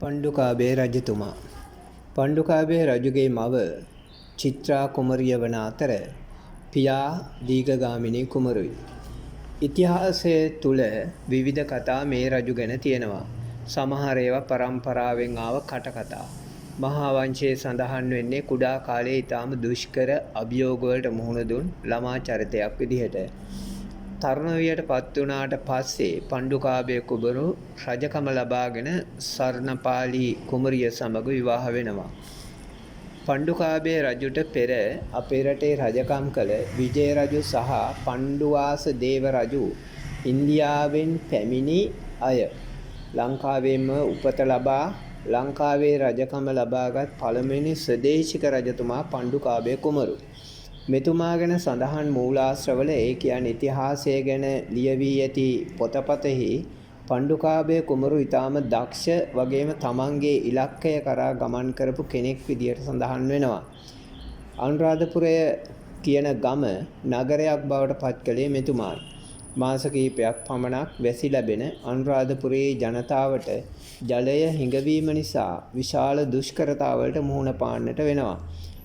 පණ්ඩුකාභය රජතුමා. පණ්ඩුකාභය රජුගේ මව චිත්‍රා කුමරිය වන අතර පියා දීඝගාමිණී කුමරුයි. ඉතිහාසය තුල විවිධ කතා මේ රජු ගැන තියෙනවා. සමහර ඒවා පරම්පරාවෙන් ආව කටකතා. මහා වංශයේ සඳහන් වෙන්නේ කුඩා කාලයේ ඊටාම දුෂ්කර අභියෝග වලට මුහුණ දුන් ළමා චරිතයක් විදිහට. තරුණ වියට පත් වුණාට පස්සේ පණ්ඩුකාභය කුමරු රජකම ලබාගෙන සර්ණපාලි කුමරිය සමග විවාහ වෙනවා. පණ්ඩුකාභය රජුට පෙර අපේ රටේ රජකම් කළ විජය රජු සහ පණ්ඩුවාස දේව රජු ඉන්දියාවෙන් පැමිණි අය. ලංකාවෙම උපත ලබා ලංකාවේ රජකම ලබාගත් පළමුවෙනි ස්වදේශික රජතුමා පණ්ඩුකාභය කුමරු. මෙතුමා ගැන සඳහන් මූලාශ්‍රවල ඒ කියන්නේ ඉතිහාසය ගැන ලියවී ඇති පොතපතෙහි පණ්ඩුකාභය කුමරු ඊටාම දක්ෂ වගේම තමන්ගේ ඉලක්කය කරා ගමන් කරපු කෙනෙක් විදියට සඳහන් වෙනවා. අනුරාධපුරය කියන ගම නගරයක් බවට පත් කළේ මෙතුමායි. මාස කිහිපයක් පමණක් වැසි ලැබෙන අනුරාධපුරයේ ජනතාවට ජලය හිඟවීම නිසා විශාල දුෂ්කරතාවලට මුහුණ පාන්නට වෙනවා.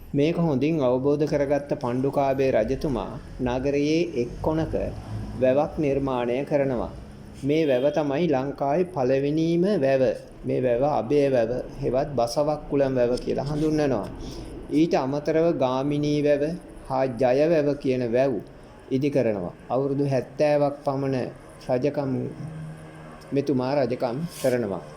මේක හොඳින් අවබෝධ කරගත්ත පණ්ඩුකාභය රජතුමා නගරයේ එක් කොනක වැවක් නිර්මාණය කරනවා. මේ වැව තමයි ලංකාවේ පළවෙනිම වැව. මේ වැව අභය වැව හෙවත් බසවක්කුළන් වැව කියලා හඳුන්වනවා. ඊට අමතරව ගාමිණී වැව හා ජය වැව කියන වැව් ඉදි කරනවා. අවුරුදු 70ක් පමණ රජකම් මෙතුමා රජකම් කරනවා.